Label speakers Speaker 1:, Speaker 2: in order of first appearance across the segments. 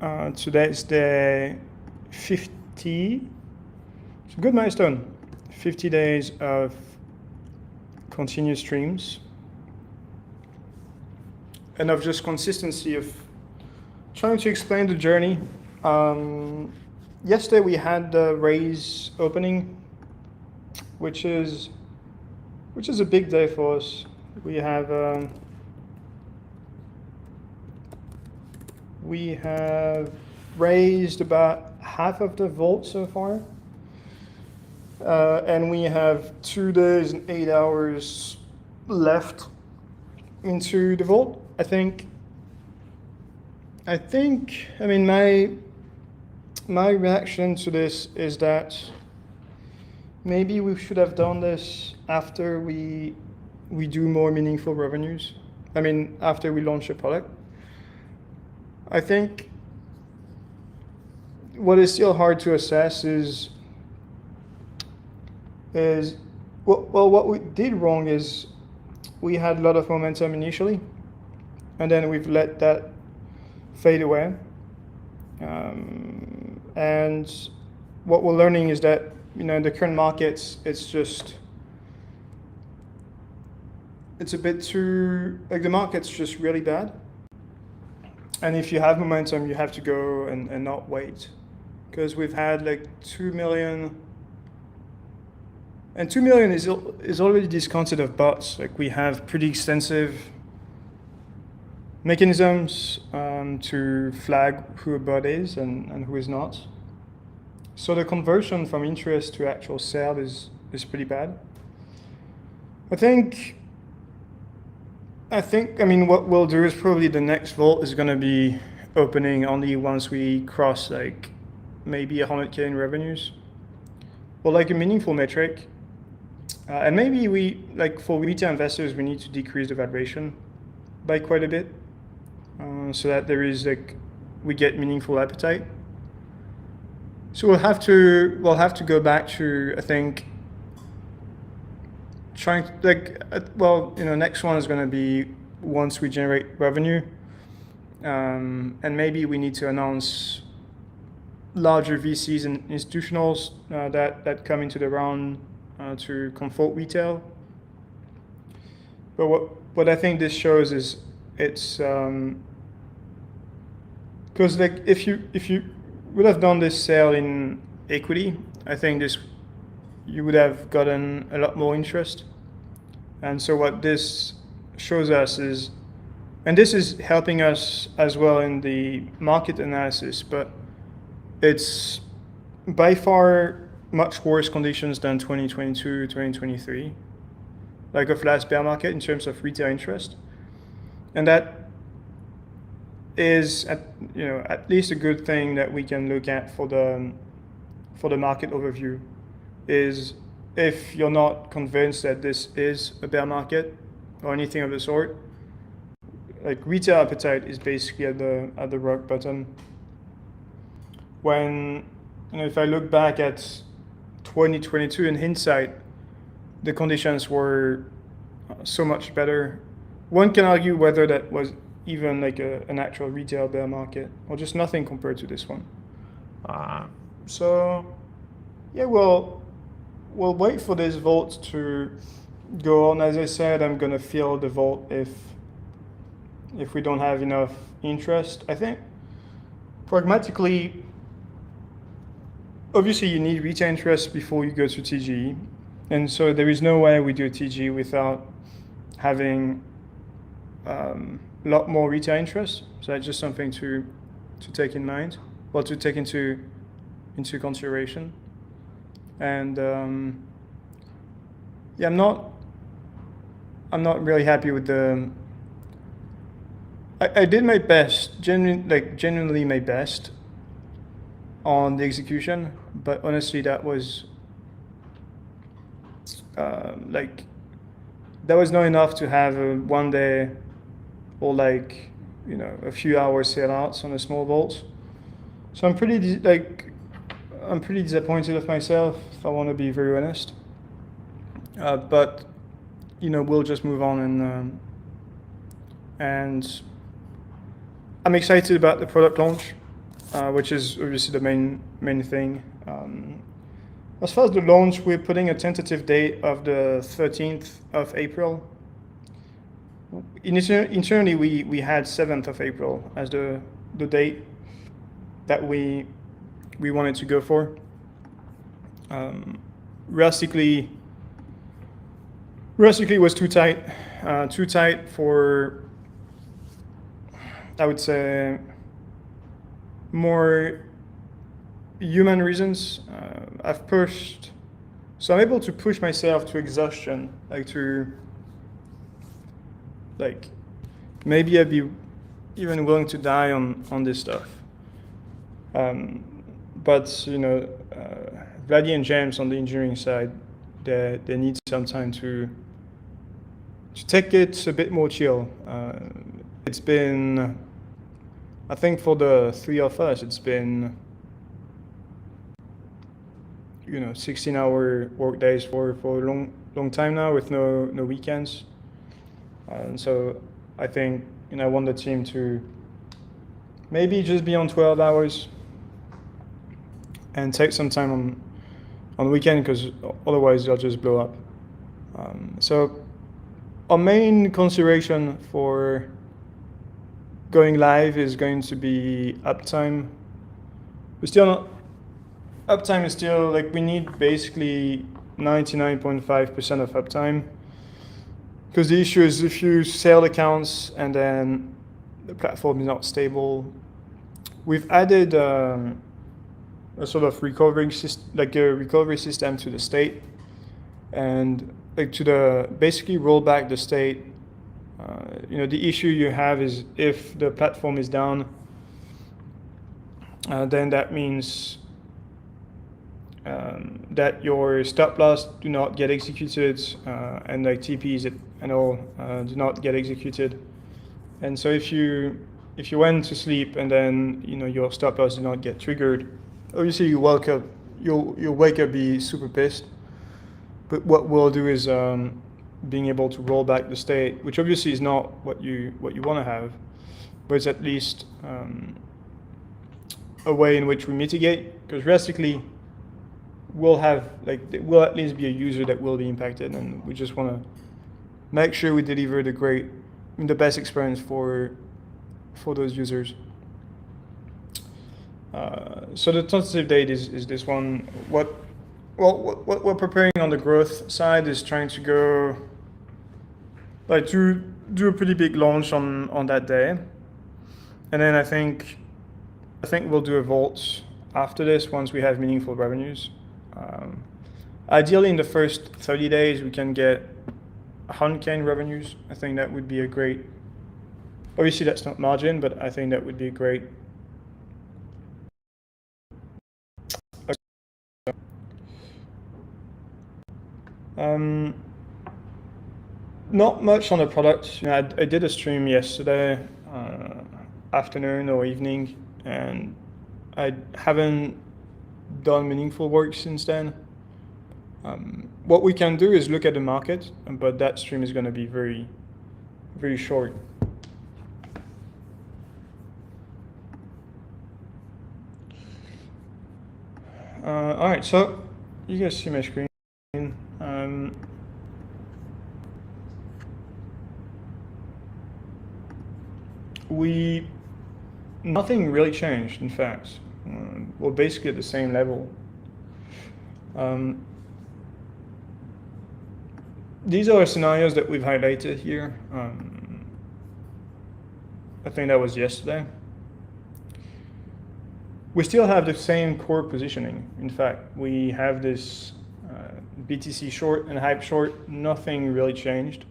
Speaker 1: Today is the 50, it's a good milestone, 50 days of continuous streams and of just consistency of trying to explain the journey. Yesterday we had the raise opening, which is a big day for us. We have raised about half of the vault so far, and we have 2 days and 8 hours left into the vault. I mean, my reaction to this is that maybe we should have done this after we do more meaningful revenues. I mean, after we launch a product. I think what is still hard to assess is what we did wrong is we had a lot of momentum initially, and then we've let that fade away. And what we're learning is that, you know, in the current markets, it's a bit too, like, the market's just really bad. And if you have momentum, you have to go and not wait. Because we've had like 2 million, and 2 million is already discounted of bots. Like, we have pretty extensive mechanisms to flag who a bot is and who is not. So the conversion from interest to actual sale is pretty bad. I mean, what we'll do is probably the next vault is going to be opening only once we cross like maybe 100K in revenues, or like a meaningful metric. And maybe we, like, for retail investors, we need to decrease the valuation by quite a bit, so that there is we get meaningful appetite. So we'll have to go back to, I think, trying to, next one is going to be once we generate revenue, and maybe we need to announce larger VCs and institutionals that come into the round to comfort retail. But what I think this shows is it's because if you would have done this sale in equity, I think you would have gotten a lot more interest. And so what this shows us is, and this is helping us as well in the market analysis, but it's by far much worse conditions than 2022, 2023, like of last bear market in terms of retail interest. And that is at least a good thing that we can look at for the market overview, is if you're not convinced that this is a bear market or anything of the sort, like, retail appetite is basically at the rock bottom. When, if I look back at 2022 in hindsight, the conditions were so much better. One can argue whether that was even like an actual retail bear market or just nothing compared to this one. So yeah, we'll wait for this vault to go on. As I said, I'm gonna fill the vault if we don't have enough interest. I think pragmatically, obviously you need retail interest before you go to TGE, and so there is no way we do a TGE without having a lot more retail interest. So that's just something to take in mind, or to take into consideration. And yeah, I'm not really happy with the. I did my best, genuinely my best on the execution, but honestly, that was that was not enough to have a 1 day or a few hours sellouts on a small vault. So I'm pretty disappointed with myself, if I want to be very honest. But we'll just move on, and I'm excited about the product launch. which is obviously the main thing. As far as the launch, we're putting a tentative date of the 13th of April. Internally, we had 7th of April as the date that we wanted to go for. Realistically, it was too tight for, I would say, more human reasons. I've pushed, so I'm able to push myself to exhaustion, maybe I'd be even willing to die on this stuff. But Vladdy and James on the engineering side, they need some time to take it a bit more chill. It's been, I think for the three of us, it's been 16-hour work days for a long time now with no weekends. And so I think I want the team to maybe just be on 12 hours and take some time on the weekend, because otherwise they'll just blow up. So our main consideration for going live is going to be uptime. Uptime is still we need basically 99.5% of uptime, because the issue is if you sell accounts and then the platform is not stable. We've added a sort of recovery system to the state, and to basically roll back the state. The issue you have is if the platform is down, then that means that your stop loss do not get executed, and TPs and all do not get executed. And so if you went to sleep and then your stop loss did not get triggered, obviously you'll wake up be super pissed. But what we'll do is being able to roll back the state, which obviously is not what you want to have, but it's at least a way in which we mitigate, because realistically we'll at least be a user that will be impacted, and we just want to make sure we deliver the best experience for those users. So the tentative date is this one. What we're preparing on the growth side is trying to go to do a pretty big launch on that day, and then I think we'll do a vault after this once we have meaningful revenues. Ideally, in the first 30 days, we can get 100K in revenues. I think that would be a great. Obviously, that's not margin, but I think that would be a great. Not much on the product. I did a stream yesterday afternoon or evening, and I haven't done meaningful work since then. What we can do is look at the market, but that stream is going to be very, very short. All right, so you guys see my screen. Nothing really changed, in fact. We're basically at the same level. These are scenarios that we've highlighted here. I think that was yesterday. We still have the same core positioning. In fact, we have this BTC short and hype short. Nothing really changed,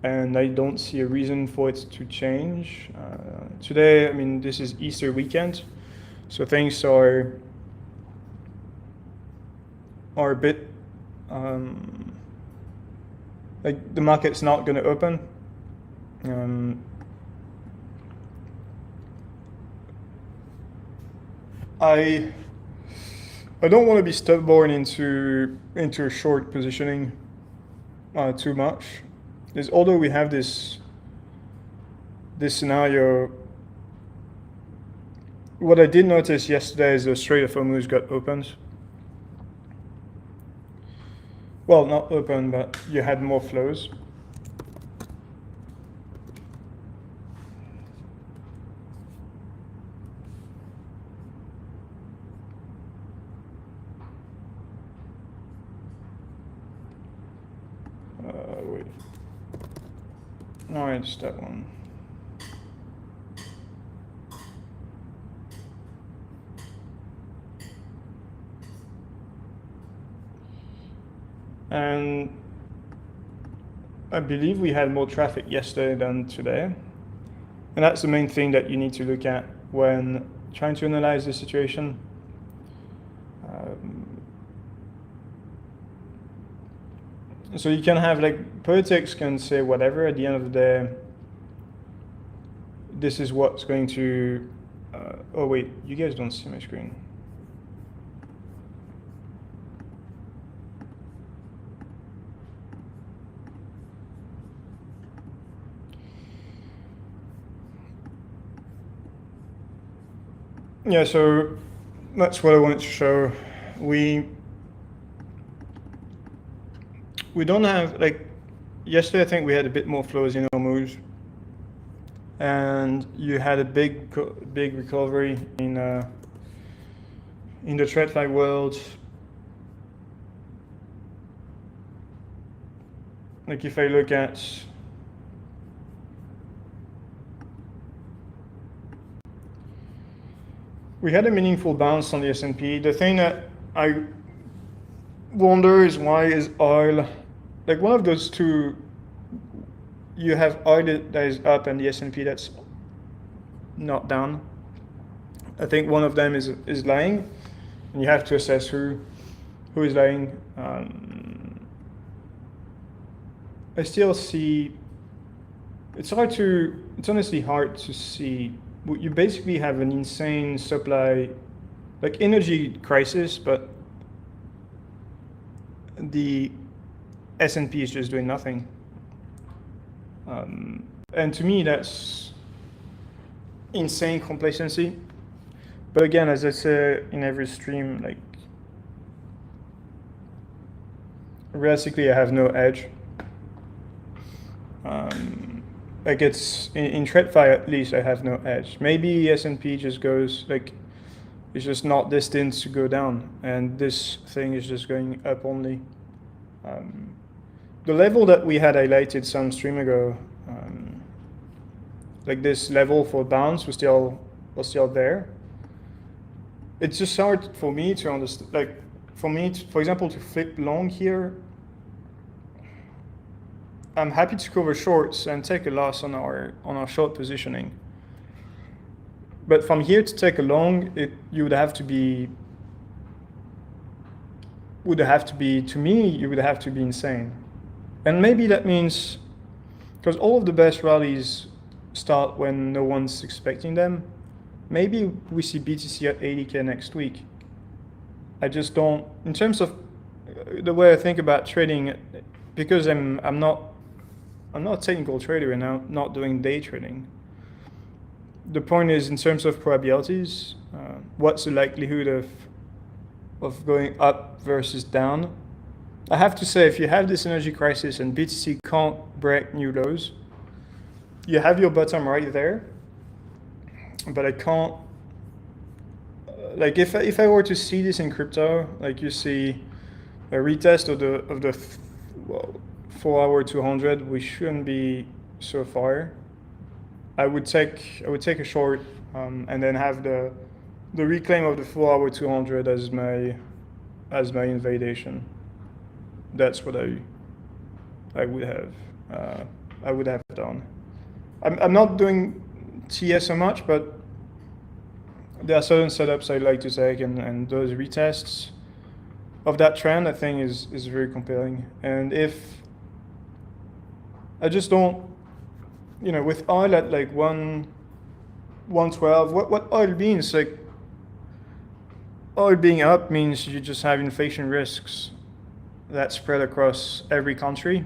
Speaker 1: and I don't see a reason for it to change. Today, this is Easter weekend, so things are a bit the market's not going to open. I don't want to be stubborn into a short positioning too much. Although we have this scenario What I did notice yesterday is the Strait of Hormuz got opened. Well, not open, but you had more flows. Wait. No, it's that one. And I believe we had more traffic yesterday than today. And that's the main thing that you need to look at when trying to analyze the situation. So you can have, like, politics can say whatever. At the end of the day, this is what's going to... oh wait, you guys don't see my screen. Yeah, so that's what I wanted to show. We don't have, like, yesterday I think we had a bit more flows in Hormuz, and you had a big recovery in the TradFi world. Like, if I look at we had a meaningful bounce on the S&P. The thing that I wonder is, why is oil, like, one of those two, you have oil that is up and the S&P that's not down. I think one of them is lying, and you have to assess who is lying. I still see, it's honestly hard to see. You basically have an insane supply, like, energy crisis, but the S&P is just doing nothing. And to me, that's insane complacency. But again, as I say in every stream, like, realistically, I have no edge. Like, it's in TradFi, at least I have no edge. Maybe S&P just goes, like, it's just not destined to go down, and this thing is just going up only. The level that we had highlighted some stream ago, like this level for bounce was still there. It's just hard for me to understand, like, for example, to flip long here. I'm happy to cover shorts and take a loss on our short positioning. But from here to take a long, you would have to be, to me, you would have to be insane. And maybe that means, because all of the best rallies start when no one's expecting them, maybe we see BTC at 80K next week. I just don't, in terms of the way I think about trading, because I'm not a technical trader and I'm not doing day trading. The point is, in terms of probabilities, what's the likelihood of going up versus down? I have to say, if you have this energy crisis and BTC can't break new lows, you have your bottom right there. But I can't, like, if I were to see this in crypto, like, you see a retest of the 4-hour 200, we shouldn't be so far. I would take a short, and then have the reclaim of the 4-hour 200 as my invalidation. That's what I would have done. I'm not doing TS so much, but there are certain setups I like to take, and those retests of that trend, I think, is very compelling. And if I just don't, with oil at like 112, what oil means, like, oil being up means you just have inflation risks that spread across every country.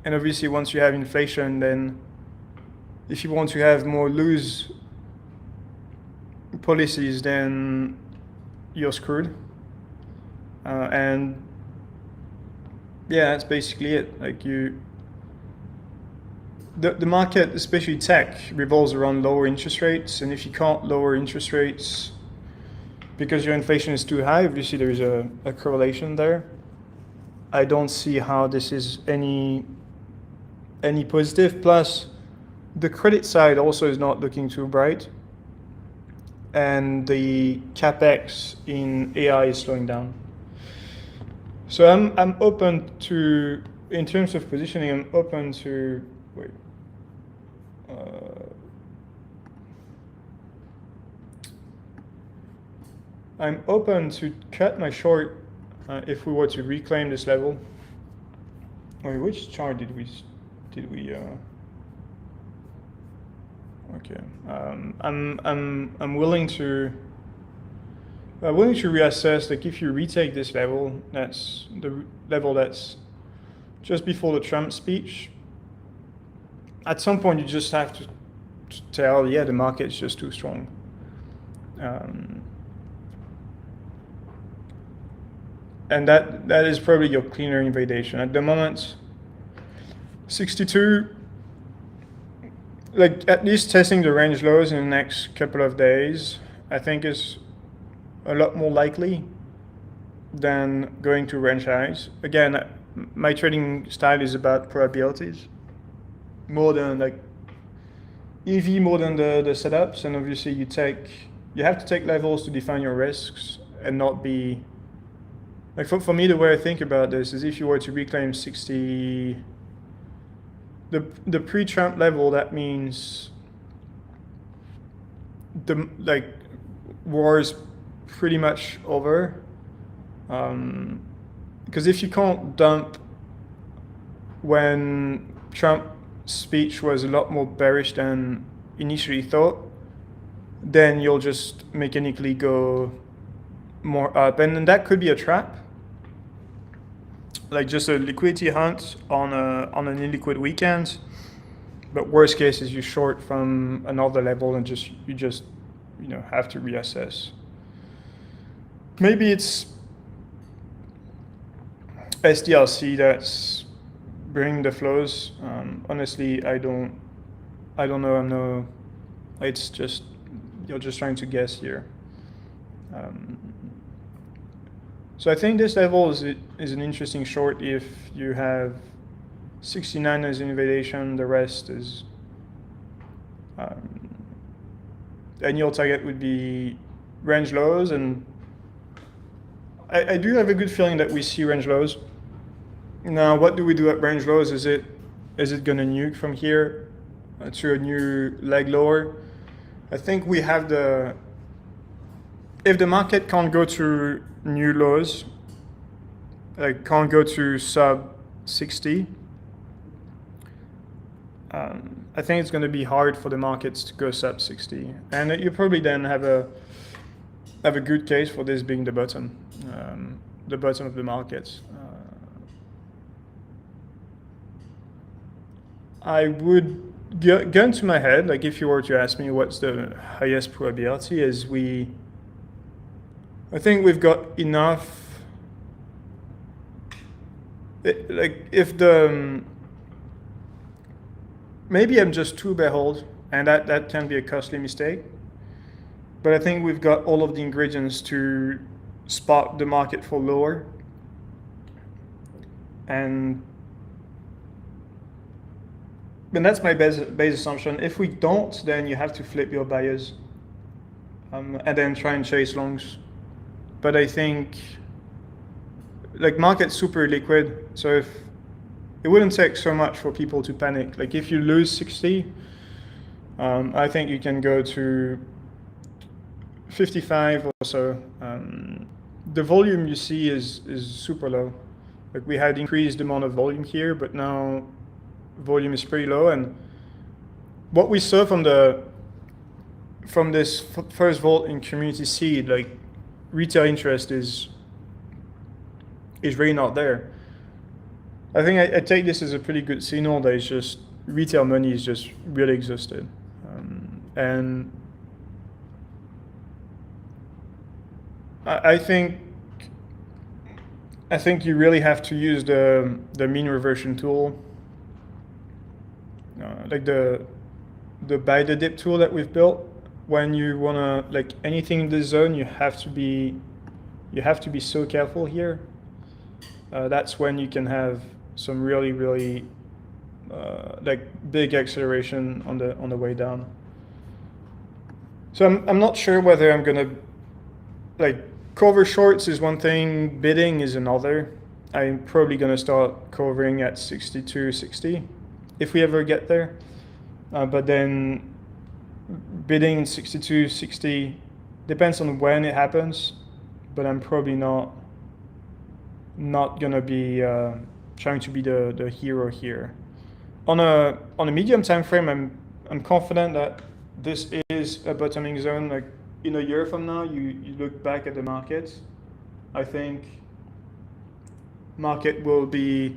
Speaker 1: And obviously, once you have inflation, then if you want to have more loose policies, then you're screwed. And yeah, that's basically it. Like the market, especially tech, revolves around lower interest rates, and if you can't lower interest rates because your inflation is too high, obviously there is a correlation there. I don't see how this is any positive. Plus, the credit side also is not looking too bright, and the capex in AI is slowing down. So I'm open to, in terms of positioning, I'm open to wait. I'm open to cut my short if we were to reclaim this level. Wait, which chart did we? Okay. I'm willing to reassess. Like if you retake this level, that's the level that's just before the Trump speech. At some point, you just have to tell, yeah, the market's just too strong. And that is probably your cleaner invalidation. At the moment, 62, like at least testing the range lows in the next couple of days, I think is a lot more likely than going to range highs. Again, my trading style is about probabilities more than like EV, more than the setups. And obviously you have to take levels to define your risks and not be like, for me, the way I think about this is if you were to reclaim 60, the pre-Trump level, that means the war is pretty much over. Because if you can't dump when Trump's speech was a lot more bearish than initially thought, then you'll just mechanically go more up, and then that could be a trap. Like just a liquidity hunt on an illiquid weekend, but worst case is you short from another level and you just have to reassess. Maybe it's SDLC that's bringing the flows. Honestly, I don't know. It's just you're just trying to guess here. So I think this level is an interesting short if you have 69 as invalidation, the rest is, and your target would be range lows, and I do have a good feeling that we see range lows. Now, what do we do at range lows? Is it going to nuke from here to a new leg lower? I think we have if the market can't go to new lows, like can't go to sub 60, I think it's going to be hard for the markets to go sub 60, and you probably then have a good case for this being the bottom of the markets. I would gun to my head, like if you were to ask me what's the highest probability, is I think we've got enough. Like if maybe I'm just too behold, and that can be a costly mistake. But I think we've got all of the ingredients to spot the market for lower. And that's my base assumption. If we don't, then you have to flip your buyers and then try and chase longs. But I think like market's super liquid, so if it wouldn't take so much for people to panic. Like if you lose 60, I think you can go to 55 or so. The volume you see is super low. Like we had increased amount of volume here, but now volume is pretty low. And what we saw from this first volt in community seed, like retail interest is really not there. I think I take this as a pretty good signal that it's just retail money is just really exhausted. And I think you really have to use the mean reversion tool, like the buy the dip tool that we've built. When you wanna like anything in this zone, you have to be so careful here. That's when you can have some really like big acceleration on the way down. So I'm not sure whether I'm gonna like cover shorts is one thing, bidding is another. I'm probably gonna start covering at 62.60 if we ever get there. But then bidding 62.60 depends on when it happens, but I'm probably not gonna be trying to be the hero here. On a medium time frame, I'm confident that this is a bottoming zone. Like in a year from now, you look back at the market, I think market will be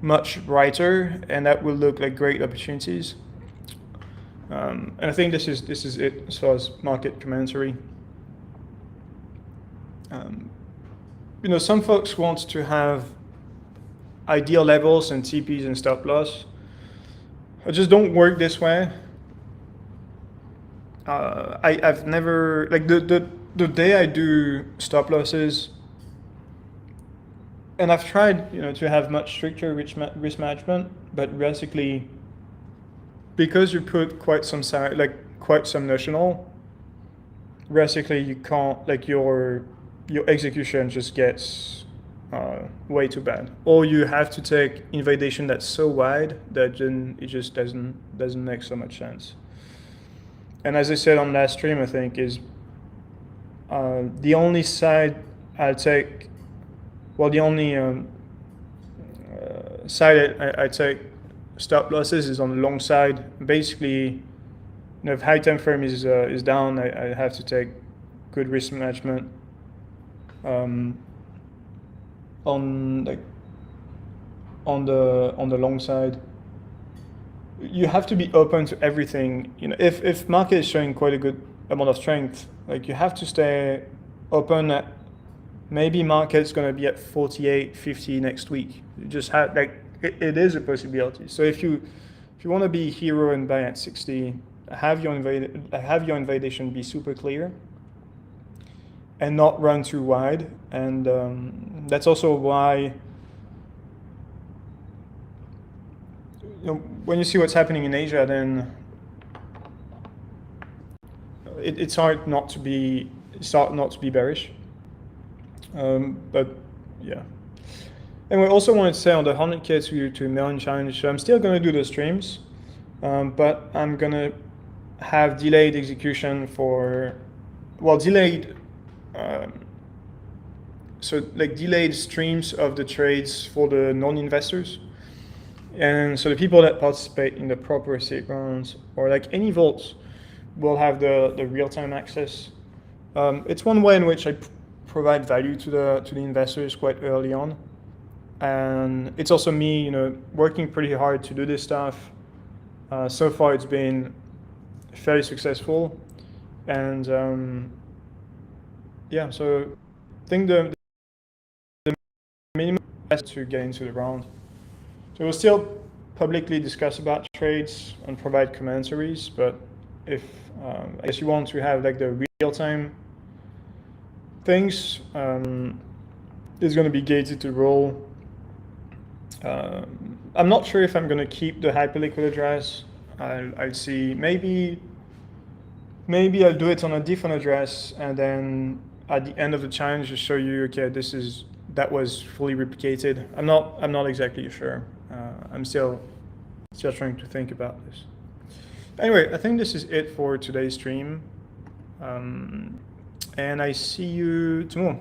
Speaker 1: much brighter, and that will look like great opportunities. And I think this is it as far as market commentary. Some folks want to have ideal levels and TPs and stop loss. I just don't work this way. I've never like the day I do stop losses, and I've tried to have much stricter risk management, but basically because you put quite some notional, basically you can't like your execution just gets way too bad, or you have to take invalidation that's so wide that then it just doesn't make so much sense. And as I said on last stream, I think is the only side I'll take. Well, the only side I take stop losses is on the long side. Basically, if high time frame is down, I have to take good risk management. On the long side, you have to be open to everything. If market is showing quite a good amount of strength, like you have to stay open at maybe market's going to be at 48, 50 next week. You just have like it is a possibility. So if you want to be hero and buy at 60, have your invalidation be super clear and not run too wide. And that's also why when you see what's happening in Asia, then it's hard not to be bearish. But yeah. And we also wanted to say on the 100K to million challenge, so I'm still going to do the streams, but I'm going to have delayed execution delayed streams of the trades for the non-investors. And so the people that participate in the Propr estate rounds or like any vaults will have the real-time access. It's one way in which I provide value to the investors quite early on. And it's also me, working pretty hard to do this stuff. So far it's been fairly successful. And so I think the minimum is to get into the round. So we'll still publicly discuss about trades and provide commentaries, but if I guess you want to have like the real-time things, it's going to be gated to roll. I'm not sure if I'm going to keep the hyperliquid address. I'll see. Maybe I'll do it on a different address, and then at the end of the challenge, just show you, okay, that was fully replicated. I'm not exactly sure. I'm still trying to think about this. Anyway, I think this is it for today's stream, and I see you tomorrow.